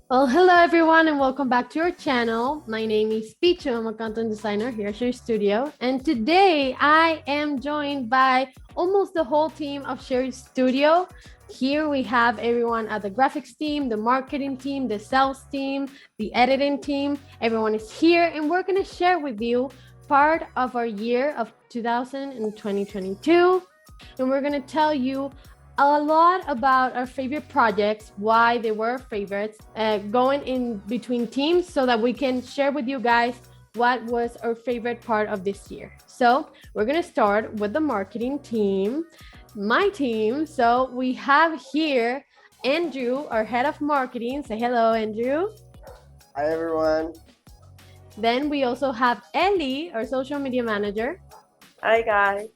Well, hello everyone and welcome back to our channel. My name is Picho. I'm a content designer here at Share It Studio. And today I am joined by almost the whole team of Share It Studio. Here we have everyone at the graphics team, the marketing team, the sales team, the editing team. Everyone is here and we're going to share with you part of our year of 2022. And we're going to tell you a lot about our favorite projects, why they were favorites, going in between teams so that we can share with you guys what was our favorite part of this year. So we're gonna start with the marketing team, my team. So we have here Andrew, our head of marketing. Say hello, Andrew. Hi everyone. Then we also have Ellie, our social media manager. Hi guys.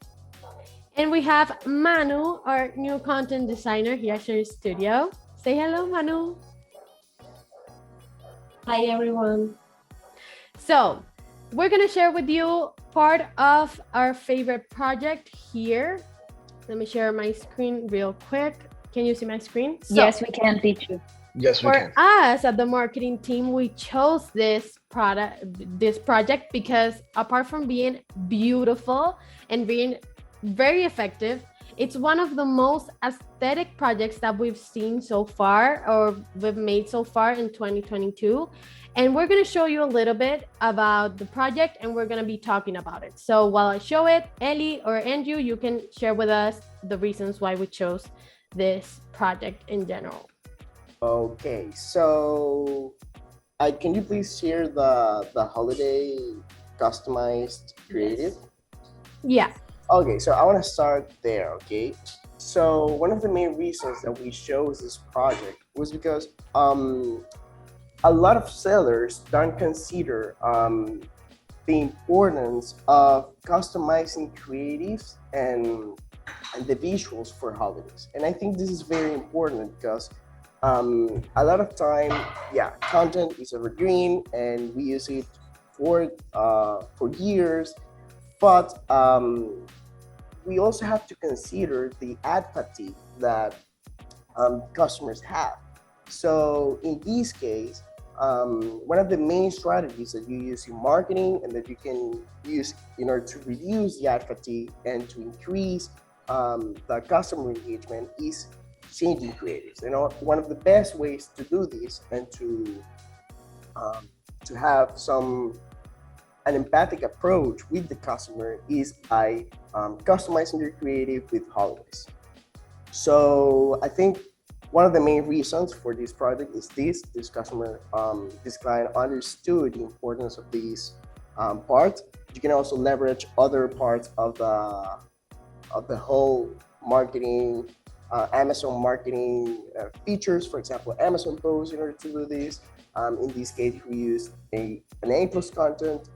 And we have Manu, our new content designer here at Share Studio. Say hello, Manu. Hi everyone. So we're gonna share with you part of our favorite project here. Let me share my screen real quick. Can you see my screen? So, Yes, we can teach you. Yes, we for can. us at the marketing team, we chose this project because apart from being beautiful and being very effective, it's one of the most aesthetic projects that we've seen so far or we've made so far in 2022. And we're going to show you a little bit about the project and we're going to be talking about it. So while I show it, Ellie or Andrew, you can share with us the reasons why we chose this project in general. Okay, so can you please share the holiday customized creative? Yeah. Okay, so I want to start there. Okay, so one of the main reasons that we chose this project was because a lot of sellers don't consider the importance of customizing creatives and the visuals for holidays. And I think this is very important because a lot of time, yeah, content is evergreen and we use it for years, but we also have to consider the ad fatigue that customers have. So in this case, one of the main strategies that you use in marketing and that you can use in order to reduce the ad fatigue and to increase the customer engagement is changing creatives. You know, one of the best ways to do this and to have an empathic approach with the customer is by customizing your creative with holidays. So I think one of the main reasons for this project is this customer, this client understood the importance of these part. You can also leverage other parts of the whole marketing, Amazon marketing features, for example, Amazon posts in order to do this. In this case, we use an a+content,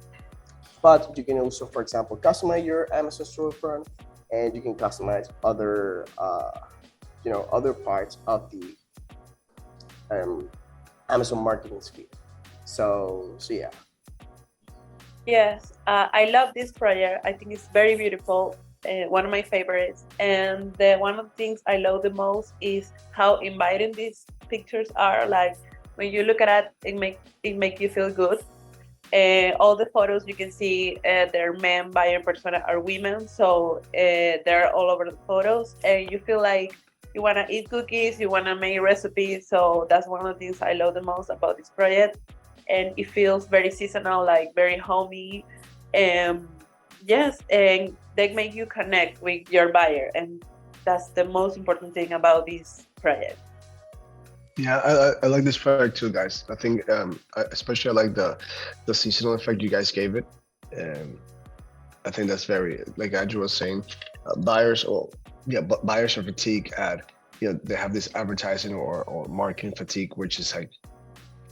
but you can also, for example, customize your Amazon storefront, and you can customize other, other parts of the Amazon marketing sphere. So yeah. Yes, I love this project. I think it's very beautiful. One of my favorites. And one of the things I love the most is how inviting these pictures are. Like when you look at it, it make you feel good. All the photos you can see, they're men, buyer persona, are women. So they're all over the photos, and you feel like you want to eat cookies, you want to make recipes. So that's one of the things I love the most about this project. And it feels very seasonal, like very homey. And yes, and they make you connect with your buyer. And that's the most important thing about this project. Yeah, I like this project too, guys. I think especially I like the seasonal effect you guys gave it. Um, I think that's very, like Andrew was saying, buyers or yeah, but buyers are fatigued at, they have this advertising or marketing fatigue, which is like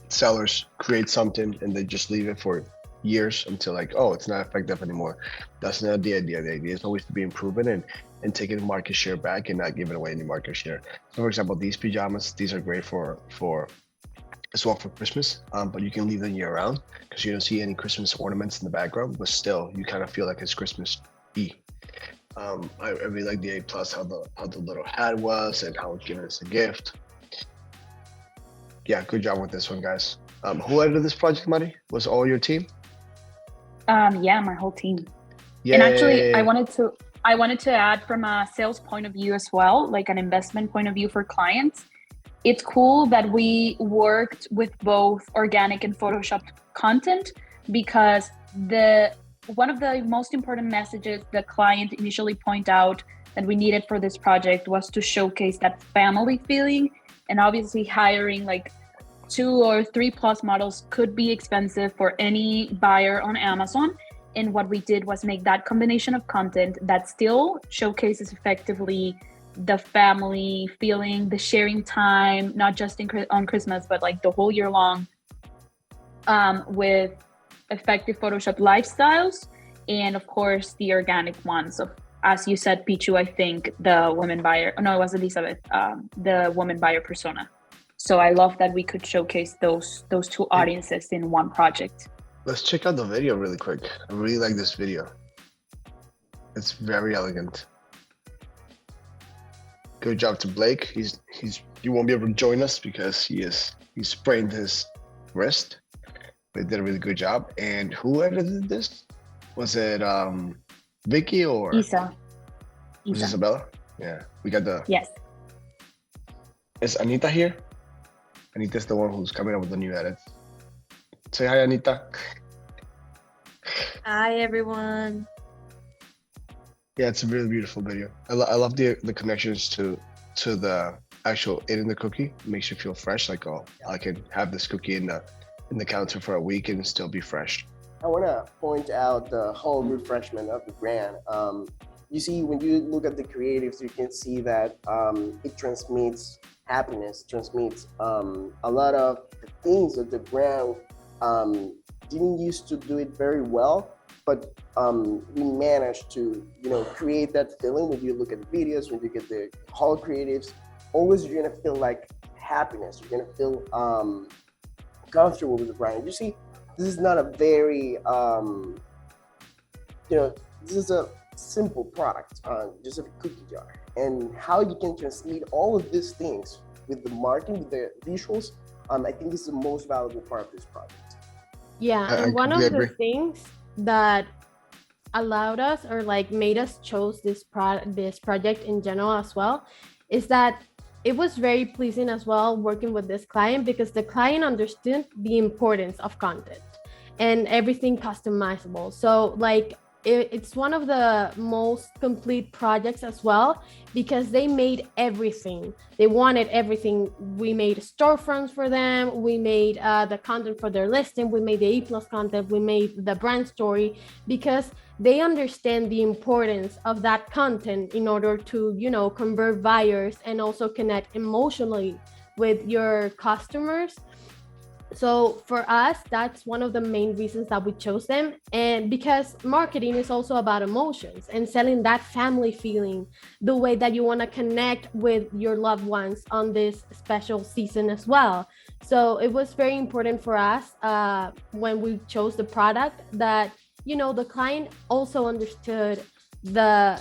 sellers create something and they just leave it for years until like, oh, it's not effective anymore. That's not the idea. The idea is always to be improving and taking market share back and not giving away any market share. So for example, these pajamas, these are great for as well for Christmas, but you can leave them year round because you don't see any Christmas ornaments in the background, but still you kind of feel like it's Christmas Eve. I really like the A+, how the little hat was and how it's given as a gift. yeah, good job with this one, guys. Who edited this project, Mari? Was all your team? Yeah, my whole team. Yeah. And actually, I wanted to add from a sales point of view as well, like an investment point of view for clients. It's cool that we worked with both organic and photoshopped content because one of the most important messages the client initially point out that we needed for this project was to showcase that family feeling. And obviously hiring like 2 or 3 plus models could be expensive for any buyer on Amazon. And what we did was make that combination of content that still showcases effectively the family feeling, the sharing time, not just on Christmas, but like the whole year long, with effective Photoshop lifestyles, and of course the organic ones. So as you said, Pichu, I think the woman buyer, no, it was Elizabeth, the woman buyer persona. So I love that we could showcase those two audiences in one project. Let's check out the video really quick. I really like this video. It's very elegant. Good job to Blake. He won't be able to join us because he sprained his wrist. But he did a really good job. And who edited this? Was it Vicky or Isa. was it Isabella? Yeah, we got the. Yes. Is Anita here? Anita's the one who's coming up with the new edits. Say hi, Anita. Hi, everyone. Yeah, it's a really beautiful video. I love the connections to the actual eating the cookie. It makes you feel fresh. Like, oh, I can have this cookie in the counter for a week and still be fresh. I want to point out the whole refreshment of the brand. You see, when you look at the creatives, you can see that it transmits happiness, transmits a lot of the things that the brand didn't used to do it very well, but we managed to, create that feeling when you look at the videos, when you get the whole creatives. Always you're gonna feel like happiness. You're gonna feel comfortable with the brand. You see, this is not a very, this is a simple product, just a cookie jar. And how you can transmit all of these things with the marketing, with the visuals, I think is the most valuable part of this project. Yeah, and one of the things that allowed us or like made us chose this project in general as well is that it was very pleasing as well working with this client because the client understood the importance of content and everything customizable. So like it's one of the most complete projects as well because they made everything. They wanted everything. We made storefronts for them. We made the content for their listing. We made the A+ content. We made the brand story because they understand the importance of that content in order to, convert buyers and also connect emotionally with your customers. So for us, that's one of the main reasons that we chose them. And because marketing is also about emotions and selling that family feeling, the way that you want to connect with your loved ones on this special season as well. So it was very important for us when we chose the product that, the client also understood the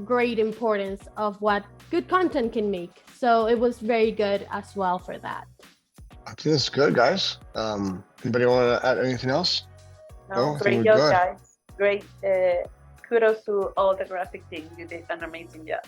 great importance of what good content can make. So it was very good as well for that. I think that's good, guys. Anybody want to add anything else? No, great job, guys. Great. Kudos to all the graphic team. You did an amazing job.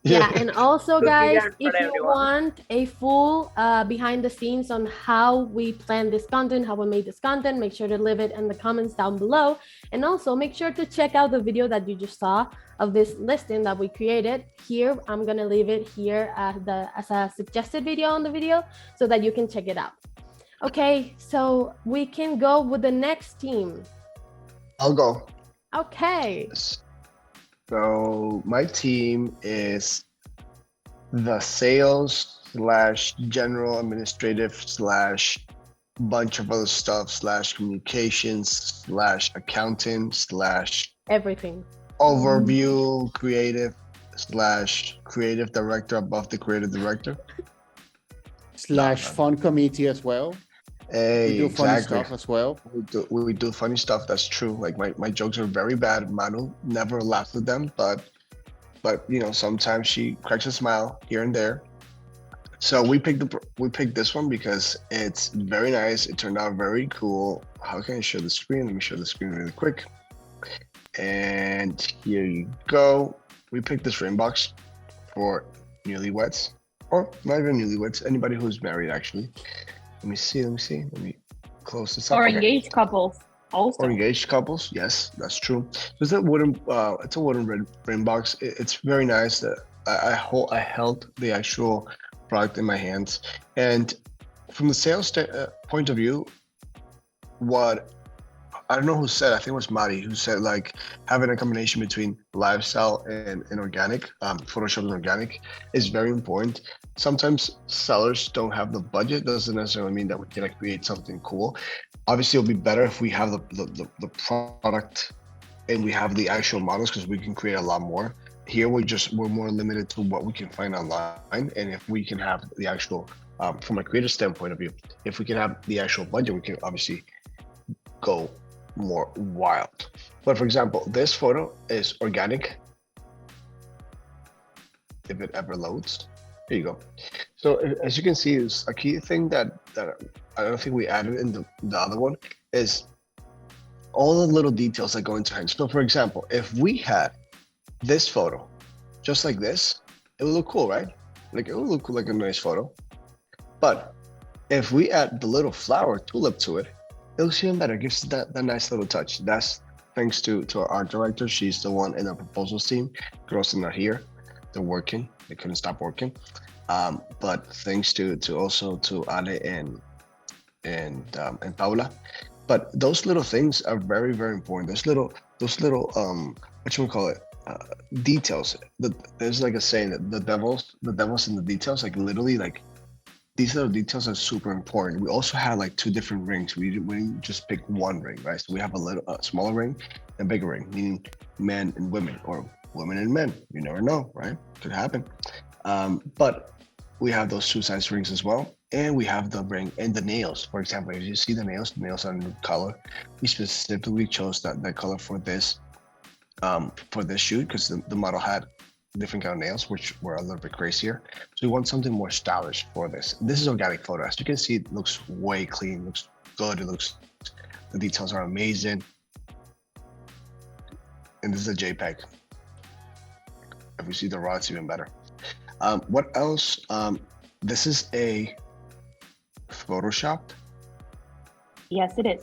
Yeah, and also, guys, if you want a full behind the scenes on how we plan this content, how we made this content, make sure to leave it in the comments down below. And also make sure to check out the video that you just saw of this listing that we created here. I'm gonna leave it here as a suggested video on the video so that you can check it out. Okay, so we can go with the next team. I'll go. Okay. So my team is the sales / general administrative / bunch of other stuff / communications / accounting / everything. Overview creative / creative director above the creative director / fun committee as well. Hey, we do funny stuff as well. We do funny stuff. That's true. Like my jokes are very bad. Manu never laughs at them, but sometimes she cracks a smile here and there. So we picked this one because it's very nice. It turned out very cool. How can I show the screen? Let me show the screen really quick. And here you go. We picked this rain box for newlyweds, or not even newlyweds, anybody who's married actually. Let me see. Let me close this up. Or Okay. engaged couples also. Or engaged couples, yes, that's true. So it's a wooden rain box. It's very nice. That I held the actual product in my hands, and from the sales point of view, what I don't know who said, I think it was Mari who said like having a combination between lifestyle and organic, Photoshop and organic is very important. Sometimes sellers don't have the budget. Doesn't necessarily mean that we can create something cool. Obviously, it'll be better if we have the product and we have the actual models because we can create a lot more. Here we're more limited to what we can find online, and if we can have the actual, from a creative standpoint of view, if we can have the actual budget, we can obviously go more wild. But for example, this photo is organic. If it ever loads, here you go. So as you can see, is a key thing that I don't think we added in the other one is all the little details that go into it. So for example, if we had this photo just like this, it would look cool, right? Like it would look like a nice photo. But if we add the little flower tulip to it, it looks even better. It gives that nice little touch. That's thanks to our art director. She's the one in our proposals team. Girls are not here. They're working. They couldn't stop working. But thanks to also to Ale and Paula. But those little things are very, very important. Those little what you call it, details. There's like a saying that the devil's in the details. Like literally, like these little details are super important. We also had like 2 different rings. We didn't just pick one ring, right? So we have a smaller ring and bigger ring, meaning men and women or women and men. You never know, right? Could happen. But we have those 2 size rings as well. And we have the ring and the nails. For example, if you see the nails are in the color. We specifically chose that color for this shoot because the model had different kind of nails, which were a little bit crazier. So we want something more stylish for this. This is organic photo. As you can see, it looks way clean, looks good. The details are amazing. And this is a JPEG. If we see the raw, it's even better. What else? This is a Photoshop. Yes, it is.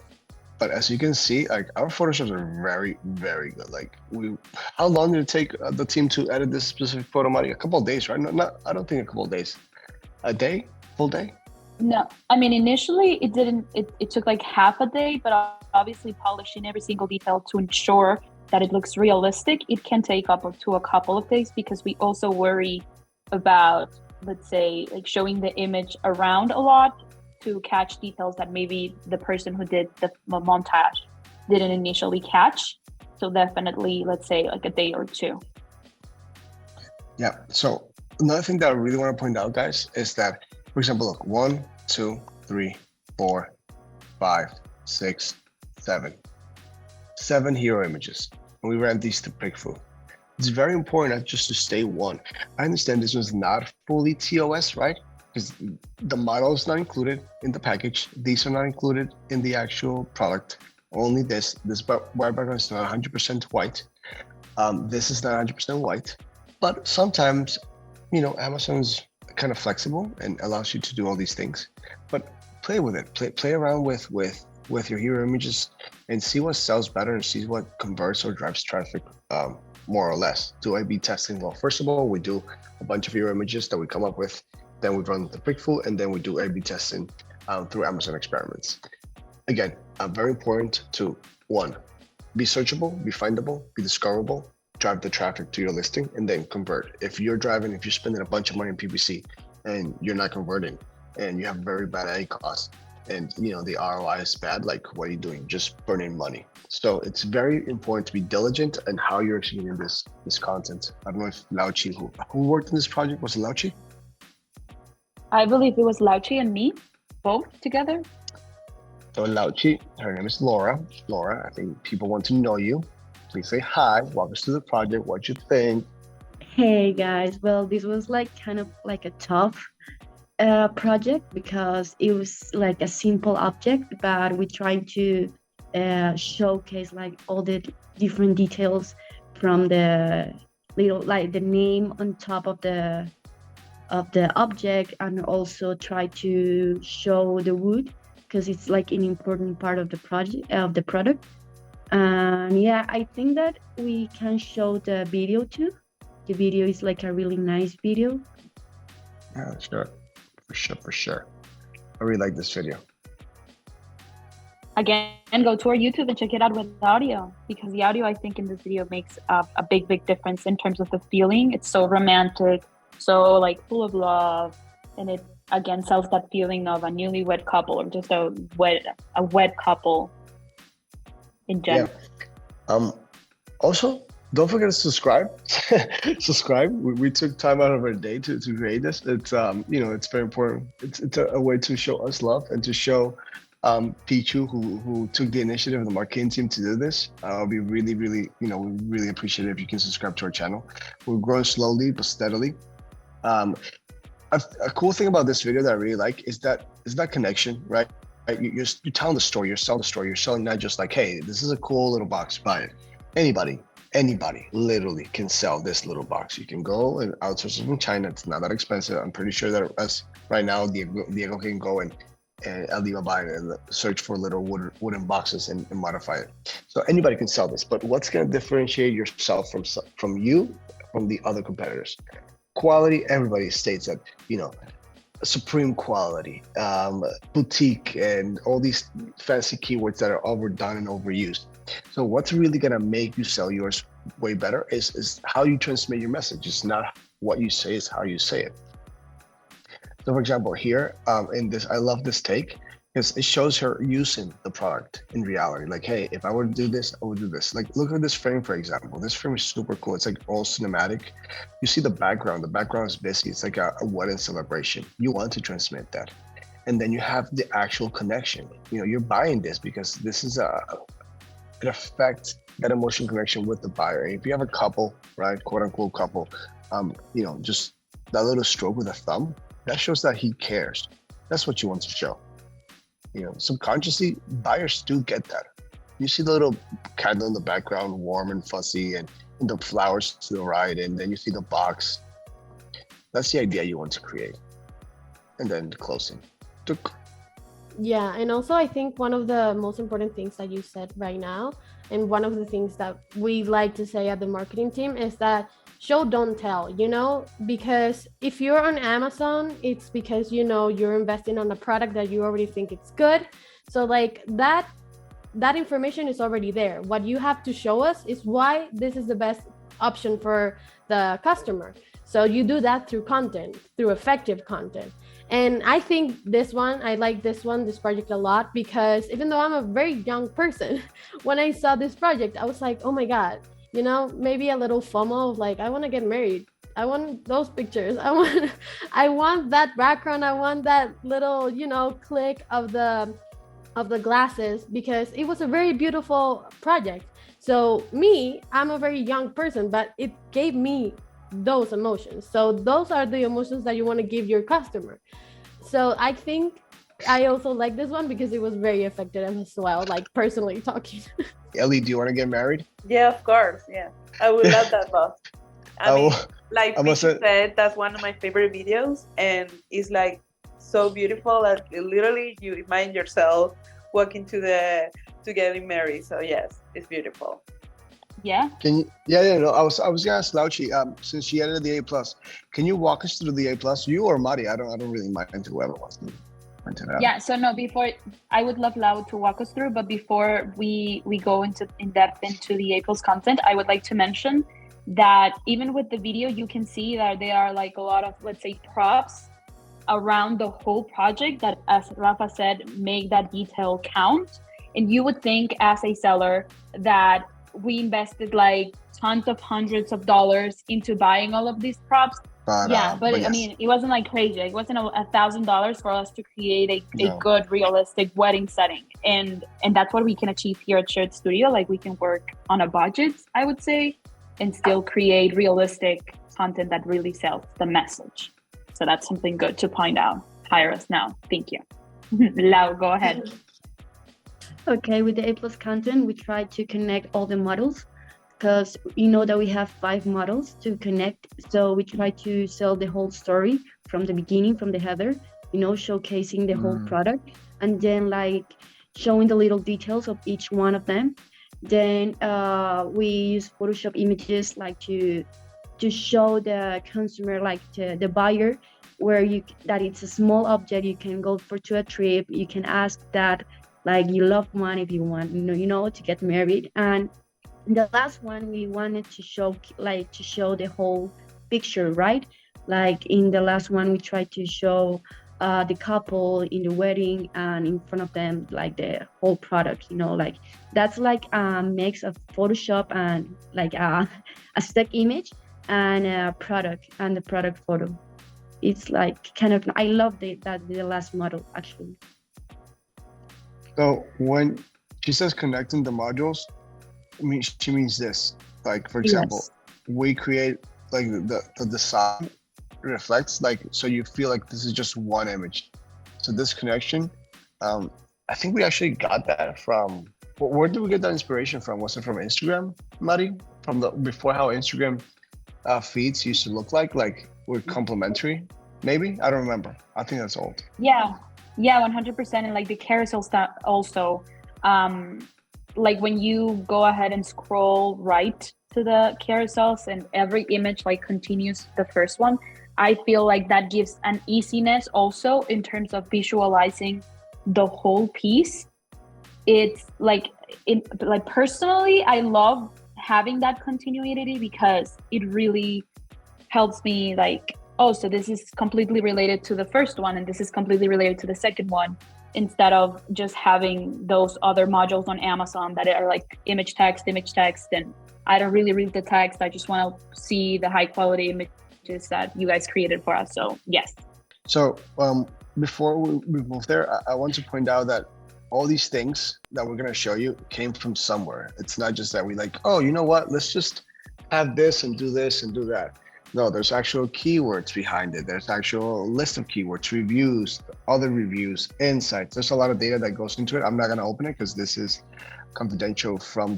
But as you can see, like our Photoshops are very, very good. Like how long did it take the team to edit this specific photo, Mari? A couple of days, right? Not, I don't think a couple of days. A day? Full day? No, I mean, initially it didn't, it took like half a day, but obviously polishing every single detail to ensure that it looks realistic, it can take up to a couple of days because we also worry about, let's say, like showing the image around a lot to catch details that maybe the person who did the montage didn't initially catch. So definitely, let's say like a day or 2. Yeah. So another thing that I really want to point out, guys, is that, for example, look, 1, 2, 3, 4, 5, 6, 7. 7 hero images. And we ran these to Pickfu. It's very important not just to stay one. I understand this was not fully TOS, right? Because the model is not included in the package. These are not included in the actual product. Only this white background is not 100% white. This is not 100% white. But sometimes, Amazon's kind of flexible and allows you to do all these things. But play with it. Play around with your hero images and see what sells better and see what converts or drives traffic more or less. Do A/B testing? Well, first of all, we do a bunch of hero images that we come up with. Then we run the Pickfu, and then we do A/B testing through Amazon experiments. Again, very important to 1, be searchable, be findable, be discoverable, drive the traffic to your listing, and then convert. If you're spending a bunch of money in PPC and you're not converting, and you have very bad ad costs, and the ROI is bad, like what are you doing? Just burning money. So it's very important to be diligent in how you're executing this content. I don't know if Lauchi, who worked on this project, was it Lauchi? I believe it was Lauchi and me, both together. So Lauchi, her name is Laura. Laura, I think people want to know you. Please say hi, welcome to the project, what you think. Hey guys, well, this was like kind of like a tough project because it was like a simple object, but we tried to showcase like all the different details from the little like the name on top of the object, and also try to show the wood because it's like an important part of the project of the product. And yeah, I think that we can show the video too. The video is like a really nice video. Yeah, sure. For sure. I really like this video. Again, go to our YouTube and check it out with audio, because the audio, I think, in this video makes a big difference in terms of the feeling. It's so romantic, so like full of love, and it again sells that feeling of a newlywed couple or just a wed couple in general. Yeah. Also, don't forget to subscribe. Subscribe. We took time out of our day to create this. It's it's very important. It's a way to show us love and to show Pichu who took the initiative of the marketing team to do this. We really we really appreciate it if you can subscribe to our channel. We're growing slowly but steadily. A cool thing about this video that I really like is that connection, right? You're telling the story, you're selling the story, you're selling not just like, hey, this is a cool little box, buy it. Anybody literally can sell this little box. You can go and outsource it from China. It's not that expensive. I'm pretty sure that us right now, Diego can go and Alibaba and search for little wooden boxes and modify it. So anybody can sell this, but what's going to differentiate yourself from the other competitors? Quality. Everybody states that, supreme quality, boutique, and all these fancy keywords that are overdone and overused. So what's really gonna make you sell yours way better is how you transmit your message. It's not what you say, it's how you say it. So for example, here in this, I love this take because it shows her using the product in reality. Like, hey, if I were to do this, I would do this. Like, look at this frame, for example. This frame is super cool. It's like all cinematic. You see the background. The background is basically, it's like a wedding celebration. You want to transmit that. And then you have the actual connection. You're buying this because this is it affects that emotional connection with the buyer. And if you have a couple, right, quote unquote couple, just that little stroke with a thumb, that shows that he cares. That's what you want to show. Subconsciously, buyers do get that. You see the little candle in the background, warm and fuzzy, and the flowers to the right, and then you see the box. That's the idea you want to create. And then the closing. Yeah, and also I think one of the most important things that you said right now, and one of the things that we like to say at the marketing team, is that show, don't tell, because if you're on Amazon, it's because, you're investing on a product that you already think it's good. So like that information is already there. What you have to show us is why this is the best option for the customer. So you do that through content, through effective content. And I think I like this project a lot, because even though I'm a very young person, when I saw this project, I was like, oh my God, maybe a little FOMO of like, I want to get married. I want those pictures. I want that background. I want that little, click of the glasses, because it was a very beautiful project. So I'm a very young person, but it gave me those emotions. So those are the emotions that you want to give your customer. So I think I also like this one because it was very effective as well, like personally talking. Ellie, do you want to get married? Yeah, of course. Yeah, I would love that boss. I mean, like Pichu said, that's one of my favorite videos, and it's like so beautiful that literally you imagine yourself walking to getting married. So yes, it's beautiful. Yeah. Can you? Yeah. No, I was gonna ask Lauchi. Since she edited the A+, can you walk us through the A+? You or Mari? I don't really mind whoever wants to. Yeah. So no, before I would love Lau to walk us through, but before we go in depth into the A+ content, I would like to mention that even with the video, you can see that there are like a lot of, let's say, props around the whole project that, as Rafa said, make that detail count. And you would think as a seller that we invested like tons of hundreds of dollars into buying all of these props. But yes. I mean, it wasn't like crazy. It wasn't $1,000 for us to create a good, realistic wedding setting. And that's what we can achieve here at Share It Studrio. Like, we can work on a budget, I would say, and still create realistic content that really sells the message. So that's something good to point out. hire us now. Thank you. Lau, go ahead. Okay, with the a+content, we try to connect all the models because you know that we have 5 models to connect. So we try to sell the whole story from the beginning, from the header, showcasing the whole product, and then like showing the little details of each one of them. Then we use Photoshop images like to show the consumer, like the buyer, where that it's a small object you can go to a trip. You can ask that like you love one if you want, to get married. And the last one we wanted to show the whole picture, right? Like in the last one we tried to show the couple in the wedding and in front of them like the whole product, like that's like a mix of Photoshop and like a stock image and a product and the product photo. It's like kind of, I love the last model actually. So when she says connecting the modules, she means this. Like, for example, Yes. we create like the design reflects, like, so you feel like this is just one image. So this connection, I think we actually got that from, where did we get that inspiration from? Was it from Instagram, Mari? From the before, how Instagram feeds used to look like we're complementary, maybe? I don't remember. I think that's old. Yeah, 100%. And like the carousel stuff also, like when you go ahead and scroll right to the carousels and every image like continues the first one, I feel like that gives an easiness also in terms of visualizing the whole piece. It's like, personally, I love having that continuity because it really helps me like, oh, so this is completely related to the first one and this is completely related to the second one, instead of just having those other modules on Amazon that are like image text, and I don't really read the text. I just want to see the high quality images that you guys created for us. So yes. So before we move there, I want to point out that all these things that we're going to show you came from somewhere. It's not just that we like, oh, you know what, let's just have this and do that. No, there's actual keywords behind it. There's actual list of keywords, reviews, other reviews, insights. There's a lot of data that goes into it. I'm not going to open it because this is confidential from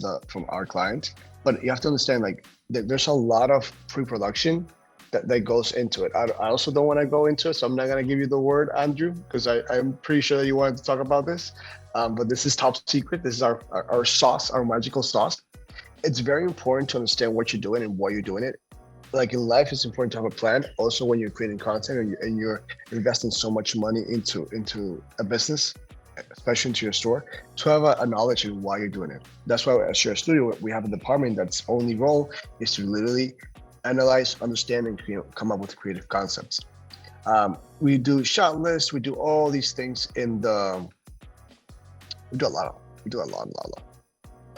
our client. But you have to understand, like, there's a lot of pre-production that goes into it. I also don't want to go into it, so I'm not going to give you the word, Andrew, because I'm pretty sure that you wanted to talk about this. But this is top secret. This is our sauce, our magical sauce. It's very important to understand what you're doing and why you're doing it. Like in life, it's important to have a plan. Also, when you're creating content and you're investing so much money into a business, especially into your store, to have a knowledge of why you're doing it. That's why at Share It Studio, we have a department that's only role is to literally analyze, understand, and come up with creative concepts. We do shot lists. We do all these things we do a lot.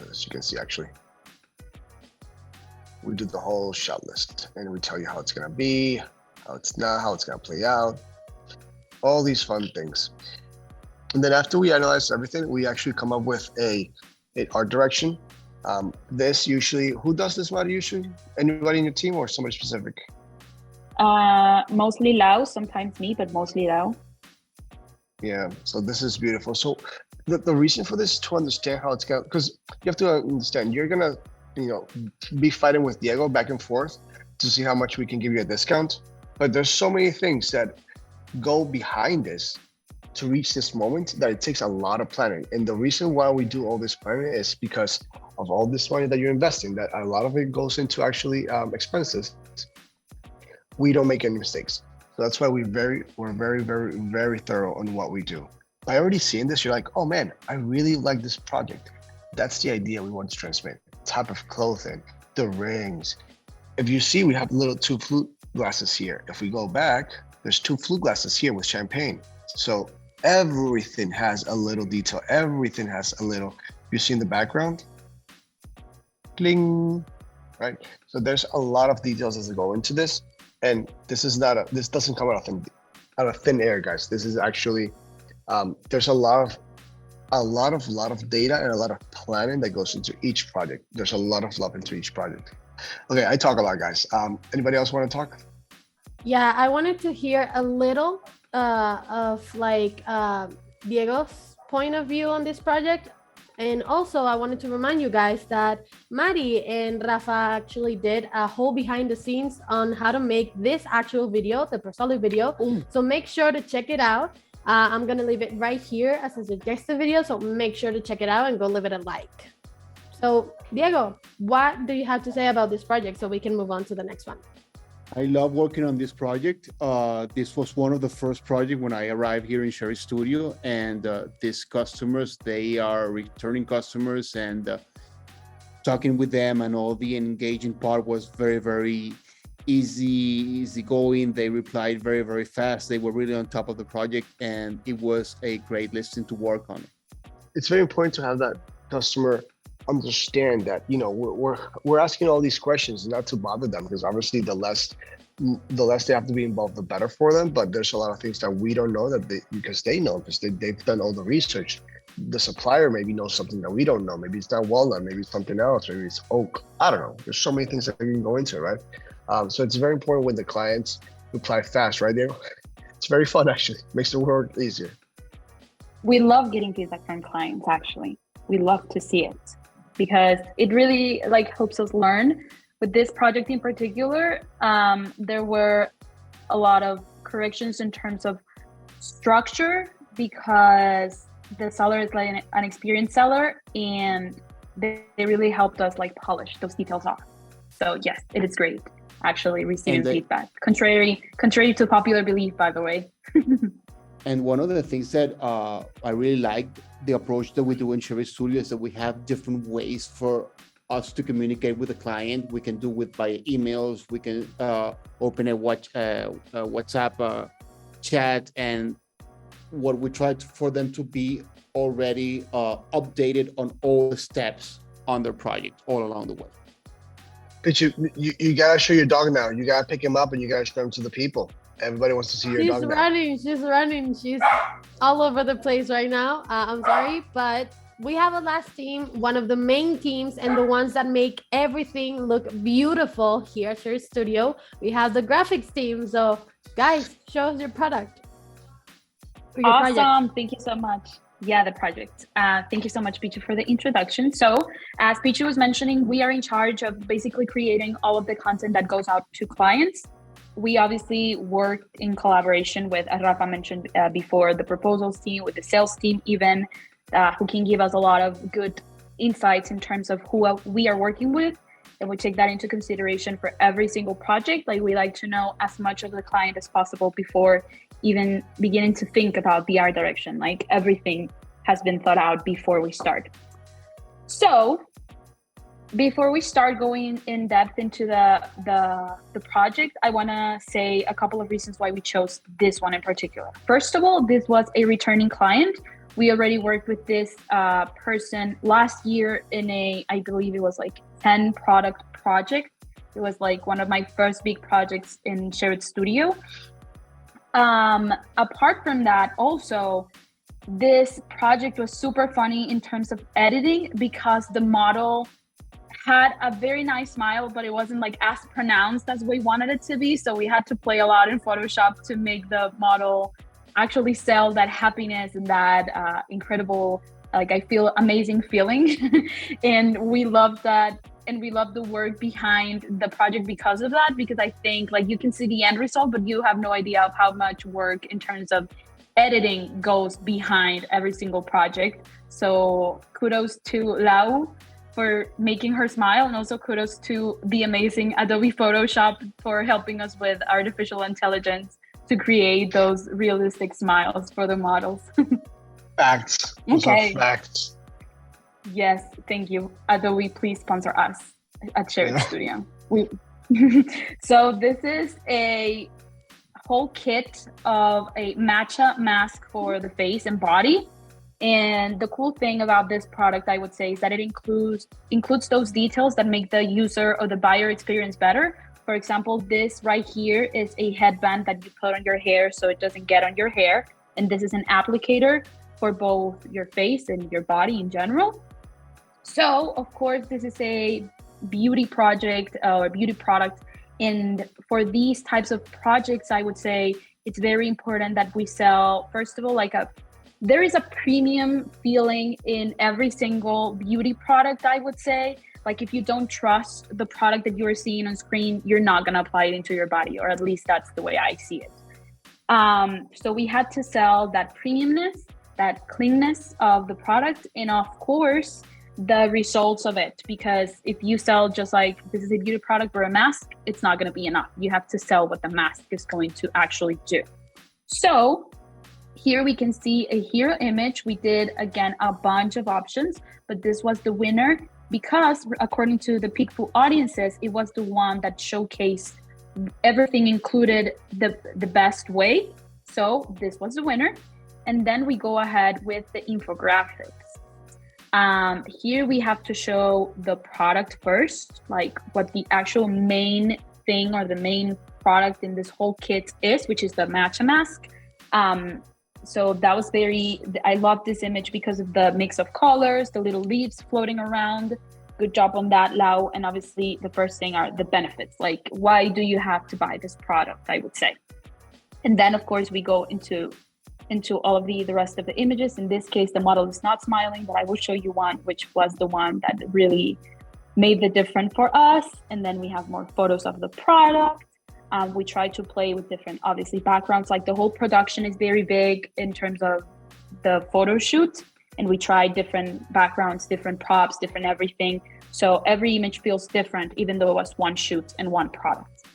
As you can see, actually. We do the whole shot list and we tell you how it's going to be, how it's not, how it's going to play out, all these fun things. And then after we analyze everything, we actually come up with a art direction. This usually, who does this, Mari, usually? Anybody in your team or somebody specific? Mostly Lau, sometimes me, but mostly Lau. Yeah, so this is beautiful. So the reason for this is to understand how it's going to, because you have to understand, you're going to, be fighting with Diego back and forth to see how much we can give you a discount. But there's so many things that go behind this to reach this moment that it takes a lot of planning. And the reason why we do all this planning is because of all this money that you're investing, that a lot of it goes into actually expenses. We don't make any mistakes. So that's why we're very, very, very thorough on what we do. By already seeing this, you're like, oh man, I really like this project. That's the idea we want to transmit. Type of clothing, the rings. If you see, we have little 2 flute glasses here. If we go back, there's 2 flute glasses here with champagne. So everything has a little detail. Everything has a little, you see in the background, bling, right? So there's a lot of details as they go into this. And this doesn't come out of thin air, guys. This is actually, there's a lot of data and a lot of planning that goes into each project. There's a lot of love into each project. Okay, I talk a lot, guys. Anybody else want to talk? Yeah, I wanted to hear a little of like Diego's point of view on this project. And also, I wanted to remind you guys that Mari and Rafa actually did a whole behind the scenes on how to make this actual video, the Prosolic video. So make sure to check it out. I'm going to leave it right here as a suggested video. So make sure to check it out and go leave it a like. So Diego, what do you have to say about this project so we can move on to the next one? I love working on this project. This was one of the first projects when I arrived here in Share It Studio, and these customers, they are returning customers, and talking with them and all the engaging part was very, very easy going. They replied very, very fast. They were really on top of the project, and it was a great listing to work on. It's very important to have that customer understand that, you know, we're asking all these questions not to bother them, because obviously the less they have to be involved, the better for them. But there's a lot of things that we don't know that because they've done all the research. The supplier maybe knows something that we don't know. Maybe it's not walnut, maybe it's something else, maybe it's oak. I don't know. There's so many things that we can go into, right? So it's very important when the clients reply fast, right, Diego? It's very fun, actually. Makes the work easier. We love getting feedback from clients, actually. We love to see it, because it really like helps us learn. With this project in particular, there were a lot of corrections in terms of structure, because the seller is like an experienced seller, and they really helped us like polish those details off. So yes, it is great actually receiving feedback, contrary to popular belief, by the way. And one of the things that I really like the approach that we do in Share It Studio is that we have different ways for us to communicate with the client. We can do it by emails. We can open a WhatsApp chat, and what we try for them to be already updated on all the steps on their project all along the way. But you gotta show your dog now. You gotta pick him up and you gotta show him to the people. Everybody wants to see your dog now. She's running. She's all over the place right now. I'm sorry, but we have a last team, one of the main teams and the ones that make everything look beautiful here at Share It Studio. We have the graphics team. So guys, show us your product. Awesome. Project. Thank you so much. Yeah, the project. Thank you so much, Pichu, for the introduction. So as Pichu was mentioning, we are in charge of basically creating all of the content that goes out to clients. We obviously worked in collaboration with, as Rafa mentioned before, the proposals team, with the sales team even, who can give us a lot of good insights in terms of who we are working with. And we take that into consideration for every single project. Like, we like to know as much of the client as possible before even beginning to think about the art direction. Like, everything has been thought out before we start. So before we start going in depth into the project, I want to say a couple of reasons why we chose this one in particular. First of all, this was a returning client. We already worked with this person last year in I believe it was like 10 product project. It was like one of my first big projects in Share It Studio. Apart from that, also, this project was super funny in terms of editing, because the model had a very nice smile, but it wasn't like as pronounced as we wanted it to be. So we had to play a lot in Photoshop to make the model actually sell that happiness and that incredible, like, I feel amazing feeling. And we love that. And we love the work behind the project because of that, because I think, like, you can see the end result, but you have no idea of how much work in terms of editing goes behind every single project. So kudos to Lau for making her smile, and also kudos to the amazing Adobe Photoshop for helping us with artificial intelligence to create those realistic smiles for the models. Facts. Those are facts. Yes, thank you. Adobe, please sponsor us at Share It Studio. So this is a whole kit of a matcha mask for the face and body. And the cool thing about this product, I would say, is that it includes those details that make the user or the buyer experience better. For example, this right here is a headband that you put on your hair so it doesn't get on your hair. And this is an applicator for both your face and your body in general. So, of course, this is a beauty project or beauty product And for these types of projects, I would say it's very important that we sell, first of all, there is a premium feeling in every single beauty product, I would say. Like if you don't trust the product that you're seeing on screen, you're not going to apply it into your body, or at least that's the way I see it. So we had to sell that premiumness, that cleanness of the product, and of course, the results of it. Because if you sell just like this is a beauty product or a mask, it's not going to be enough. You have to sell what the mask is going to actually do. So here we can see a hero image. We did, again, a bunch of options, but this was the winner because according to the Peakful audiences, it was the one that showcased everything included the best way. So this was the winner. And then we go ahead with the infographics. Here we have to show the product first, like what the actual main thing or the main product in this whole kit is, which is the matcha mask. So that was I love this image because of the mix of colors, the little leaves floating around. Good job on that, Lau. And obviously the first thing are the benefits, like why do you have to buy this product, I would say. And then of course we go into all of the rest of the images. In this case, the model is not smiling, but I will show you one, which was the one that really made the difference for us. And then we have more photos of the product. We try to play with different, obviously, backgrounds. Like the whole production is very big in terms of the photo shoot. And we try different backgrounds, different props, different everything. So every image feels different, even though it was one shoot and one product.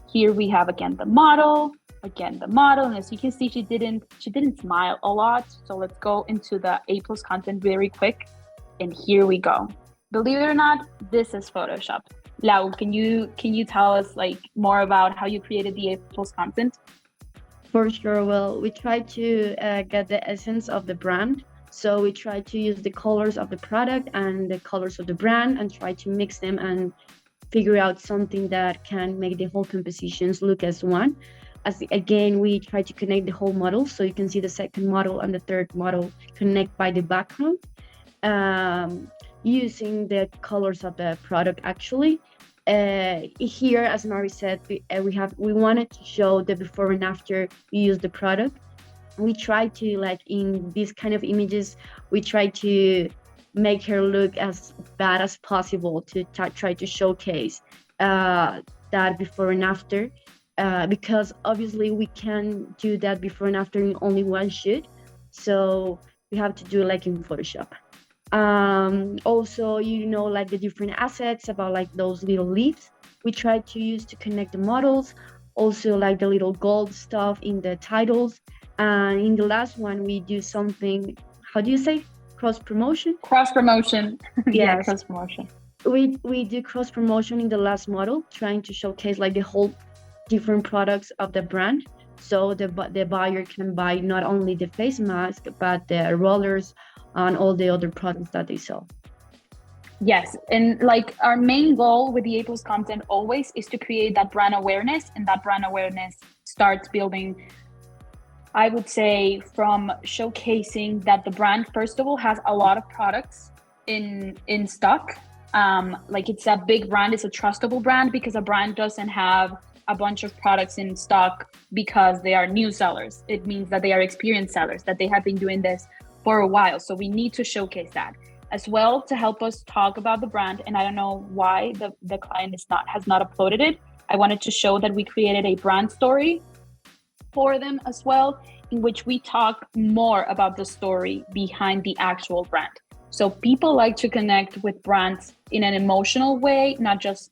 Here we have, again, the model. And as you can see, she didn't smile a lot. So let's go into the A+ content very quick. And here we go. Believe it or not, this is Photoshop. Lau, can you tell us like more about how you created the A+ content? For sure. Well, we try to get the essence of the brand. So we try to use the colors of the product and the colors of the brand and try to mix them and figure out something that can make the whole compositions look as one. Again, we try to connect the whole model. So you can see the second model and the third model connect by the background. Using the colors of the product actually. Here, as Mari said, we wanted to show the before and after we use the product. We try to, like in these kind of images, we try to make her look as bad as possible to try to showcase that before and after, because obviously we can do that before and after in only one shoot, so we have to do it like in Photoshop. Also, like the different assets about like those little leaves we try to use to connect the models, also like the little gold stuff in the titles, and in the last one we do something, how do you say, cross promotion? Yeah, cross promotion. We do cross promotion in the last model, trying to showcase like the whole different products of the brand, so the buyer can buy not only the face mask but the rollers and all the other products that they sell. Yes, and like our main goal with the A+ content always is to create that brand awareness, and that brand awareness starts building, I would say, from showcasing that the brand, first of all, has a lot of products in stock. Like it's a big brand, it's a trustable brand, because a brand doesn't have a bunch of products in stock because they are new sellers. It means that they are experienced sellers, that they have been doing this for a while. So we need to showcase that as well to help us talk about the brand. And I don't know why the client has not uploaded it. I wanted to show that we created a brand story for them as well, in which we talk more about the story behind the actual brand. So people like to connect with brands in an emotional way.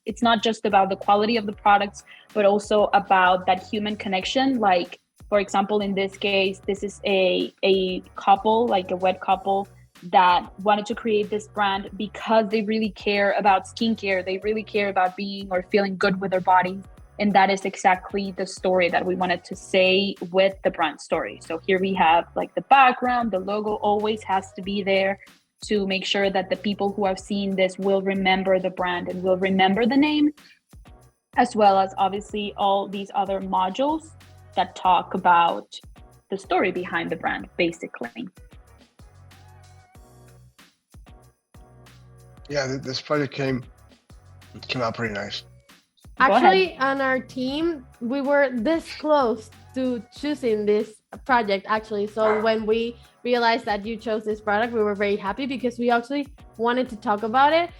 It's not just about the quality of the products, but also about that human connection. Like, for example, in this case, this is a couple, like a wed couple, that wanted to create this brand because they really care about skincare. They really care about being or feeling good with their body. And that is exactly the story that we wanted to say with the brand story. So here we have like the background, the logo always has to be there to make sure that the people who have seen this will remember the brand and will remember the name, as well as obviously all these other modules that talk about the story behind the brand, basically. Yeah, this project came out pretty nice. Actually, on our team, we were this close to choosing this project, actually. So when we realized that you chose this product, we were very happy because we actually wanted to talk about it.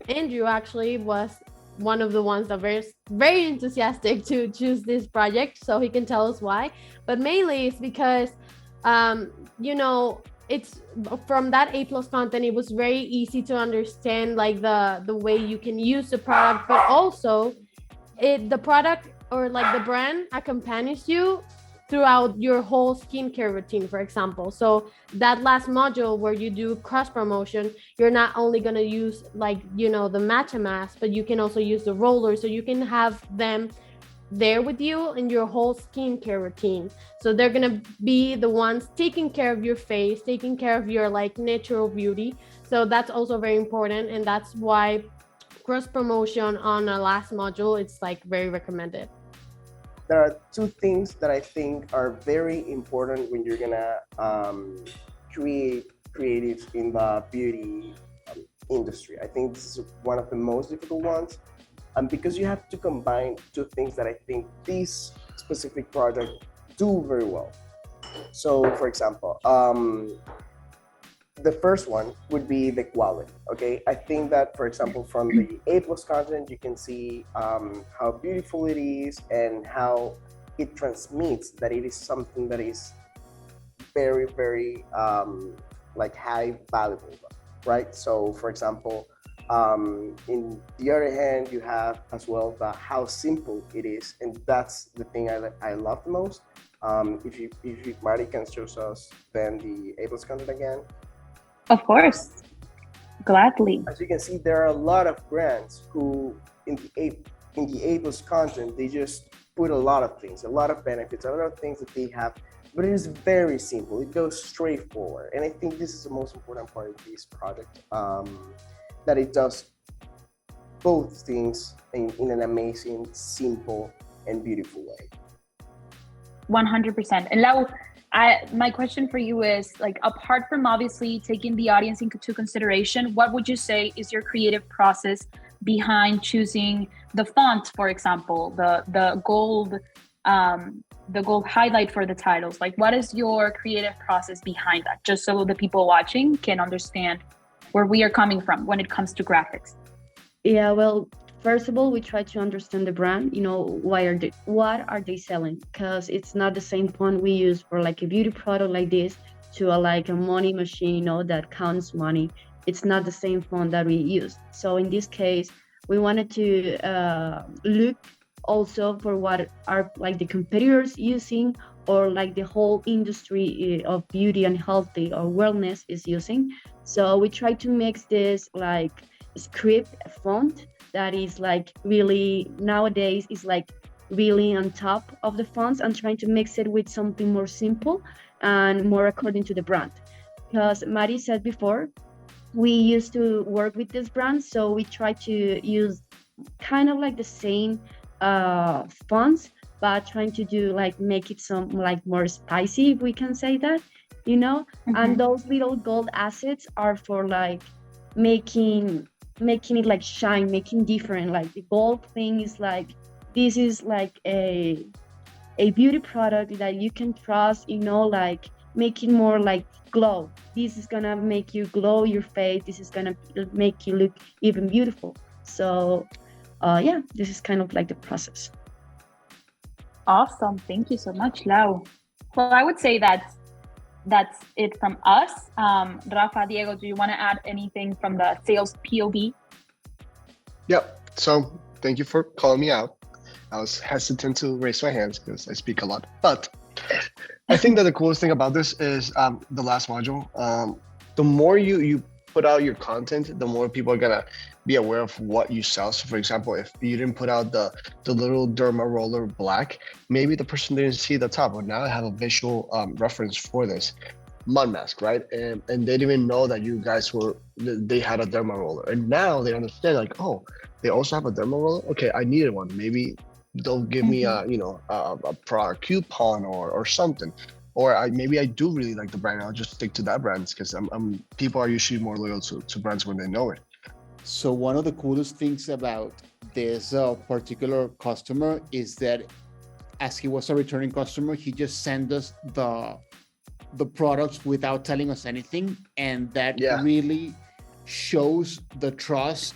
Andrew actually was one of the ones that was very enthusiastic to choose this project, so he can tell us why. But mainly it's because, you know, it's from that a+content, it was very easy to understand like the way you can use the product, but also the product or like the brand accompanies you throughout your whole skincare routine, for example. So that last module where you do cross promotion, you're not only going to use like, you know, the matcha mask, but you can also use the roller, so you can have them there with you in your whole skincare routine. So they're gonna be the ones taking care of your face, taking care of your like natural beauty. So that's also very important, and that's why cross promotion on a last module, it's like very recommended. There are two things that I think are very important when you're gonna create creatives in the beauty industry. I think this is one of the most difficult ones. Because you have to combine two things that I think this specific project do very well. So, for example, the first one would be the quality. Okay, I think that, for example, from the a+content, you can see how beautiful it is and how it transmits that it is something that is very, very like high valuable, right? So, for example, in the other hand, you have as well the how simple it is, and that's the thing I love the most. If you Mari can show us then the a+content again. Of course, gladly. As you can see, there are a lot of brands who in the a+content they just put a lot of things, a lot of benefits, a lot of things that they have, but it is very simple. It goes straight forward, and I think this is the most important part of this project. That it does both things in an amazing, simple, and beautiful way. 100%. And Lau, my question for you is, like, apart from obviously taking the audience into consideration, what would you say is your creative process behind choosing the font, for example, the gold highlight for the titles? Like, what is your creative process behind that? Just so the people watching can understand where we are coming from when it comes to graphics. Yeah, well, first of all, we try to understand the brand. You know, what are they selling? Because it's not the same font we use for like a beauty product like this to like a money machine, you know, that counts money. It's not the same font that we use. So in this case, we wanted to look also for what are like the competitors using, or like the whole industry of beauty and healthy or wellness is using. So we try to mix this like script font that is like really nowadays is like really on top of the fonts, and trying to mix it with something more simple and more according to the brand. Because Mari said before, we used to work with this brand, so we try to use kind of like the same fonts, but trying to do like make it some like more spicy, if we can say that, you know. And those little gold assets are for like making it like shine, making different. Like the gold thing is like, this is like a beauty product that you can trust, you know, like making more like glow. This is gonna make you glow your face. This is gonna make you look even beautiful. So yeah, this is kind of like the process. Awesome. Thank you so much, Lau. Well, I would say that's it from us. Rafa, Diego, do you want to add anything from the sales POV? Yep. So thank you for calling me out. I was hesitant to raise my hands because I speak a lot, but I think that the coolest thing about this is the last module. The more you put out your content, the more people are gonna be aware of what you sell. So for example, if you didn't put out the little derma roller black, maybe the person didn't see the top, but now I have a visual reference for this mud mask, right? And they didn't even know that you guys they had a derma roller, and now they understand, like, oh, they also have a derma roller. Okay, I needed one. Maybe they'll give me a product coupon or something. Or maybe I do really like the brand. I'll just stick to that brand because people are usually more loyal to brands when they know it. So one of the coolest things about this particular customer is that as he was a returning customer, he just sent us the products without telling us anything, and that really shows the trust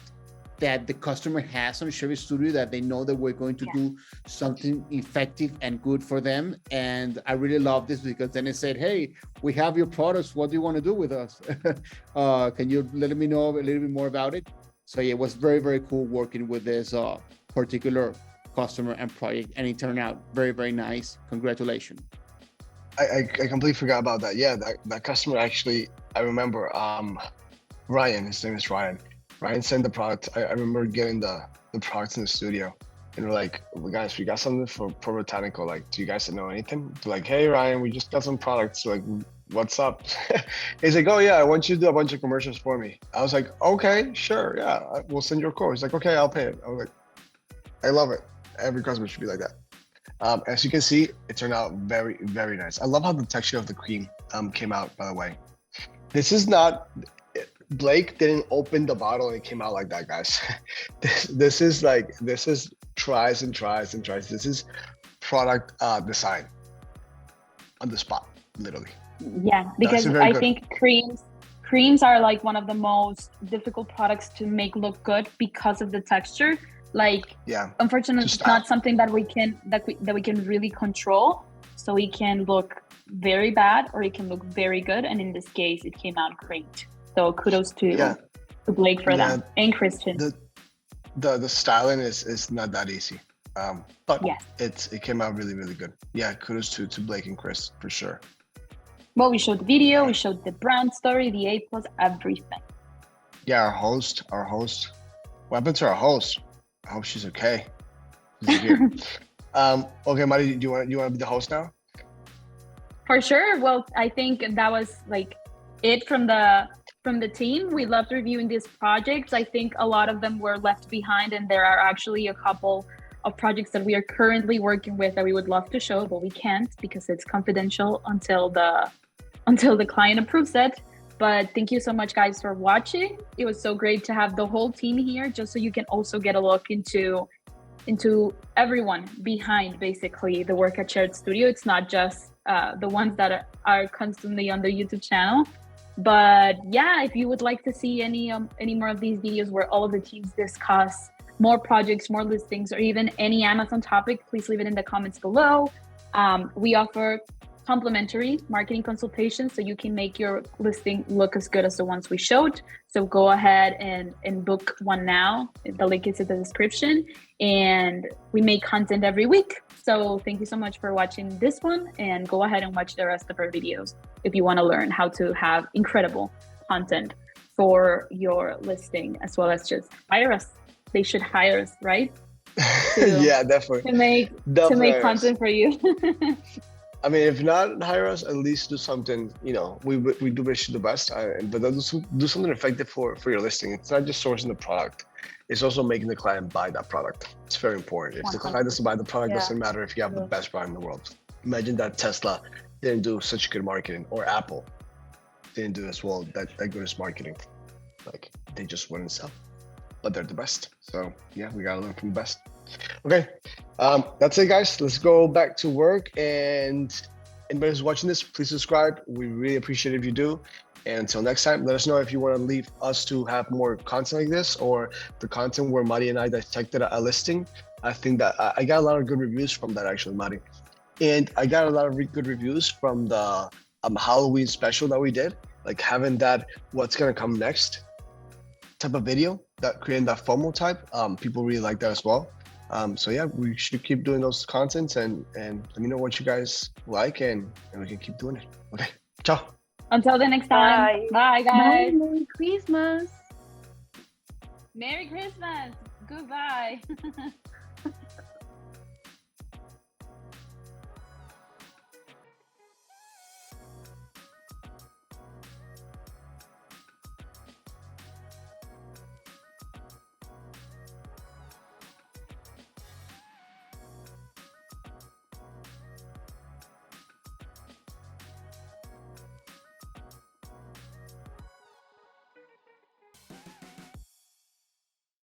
that the customer has on Share It Studio, that they know that we're going to do something effective and good for them. And I really love this because then it said, hey, we have your products. What do you want to do with us? Can you let me know a little bit more about it? So yeah, it was very, very cool working with this particular customer and project, and it turned out very, very nice. Congratulations. I completely forgot about that. Yeah, that customer actually, I remember Ryan, his name is Ryan. Ryan sent the product. I remember getting the products in the studio, and we're like, guys, we got something for Botanical. Like, do you guys know anything? They're like, hey Ryan, we just got some products. Like, what's up? He's like, oh yeah, I want you to do a bunch of commercials for me. I was like, okay, sure, yeah, we'll send you a quote. He's like, okay, I'll pay it. I was like, I love it. Every customer should be like that. As you can see, it turned out very, very nice. I love how the texture of the cream came out, by the way. This is not, Blake didn't open the bottle and it came out like that, guys. This is tries and tries and tries. This is product design on the spot, literally. Yeah, because I think creams are like one of the most difficult products to make look good because of the texture. Like, unfortunately, it's not something that we can really control. So it can look very bad or it can look very good. And in this case, it came out great. So kudos to Blake for that, and Christian. The styling is not that easy, but it came out really, really good. Yeah, kudos to Blake and Chris for sure. Well, we showed the video, we showed the brand story, the A+, everything. Yeah, our host. What happened to our host? I hope she's okay. She's here. Okay, Mari, do you want to be the host now? For sure. Well, I think that was like it from the team. We loved reviewing these projects. I think a lot of them were left behind, and there are actually a couple of projects that we are currently working with that we would love to show, but we can't because it's confidential until the client approves it. But thank you so much, guys, for watching. It was so great to have the whole team here, just so you can also get a look into everyone behind basically the work at Share It Studio. It's not just the ones that are constantly on the YouTube channel. But yeah, if you would like to see any more of these videos where all of the teams discuss more projects, more listings, or even any Amazon topic, please leave it in the comments below. We offer complimentary marketing consultations, so you can make your listing look as good as the ones we showed. So go ahead and book one now. The link is in the description, and we make content every week. So thank you so much for watching this one, and go ahead and watch the rest of our videos if you want to learn how to have incredible content for your listing, as well as just hire us. They should hire us, right? Yeah, definitely. To make content for you. I mean, if not hire us, at least do something. You know, we do wish you the best, but do something effective for your listing. It's not just sourcing the product; it's also making the client buy that product. It's very important. If the client doesn't buy the product, it doesn't matter if you have the best product in the world. Imagine that Tesla didn't do such good marketing, or Apple didn't do as well that good as marketing. Like, they just wouldn't sell, but they're the best. So yeah, we gotta learn from the best. Okay, that's it, guys. Let's go back to work. And anybody who's watching this, please subscribe. We really appreciate it if you do. And until next time, let us know if you want to leave us to have more content like this, or the content where Mari and I dissected a listing. I think that I got a lot of good reviews from that, actually, Mari. And I got a lot of good reviews from the Halloween special that we did, like having that what's gonna come next type of video, that creating that FOMO type. People really like that as well. So yeah, we should keep doing those contents, and let me know what you guys like, and we can keep doing it. Okay, ciao. Until the next time. Bye, guys. Bye, Merry Christmas. Merry Christmas. Goodbye.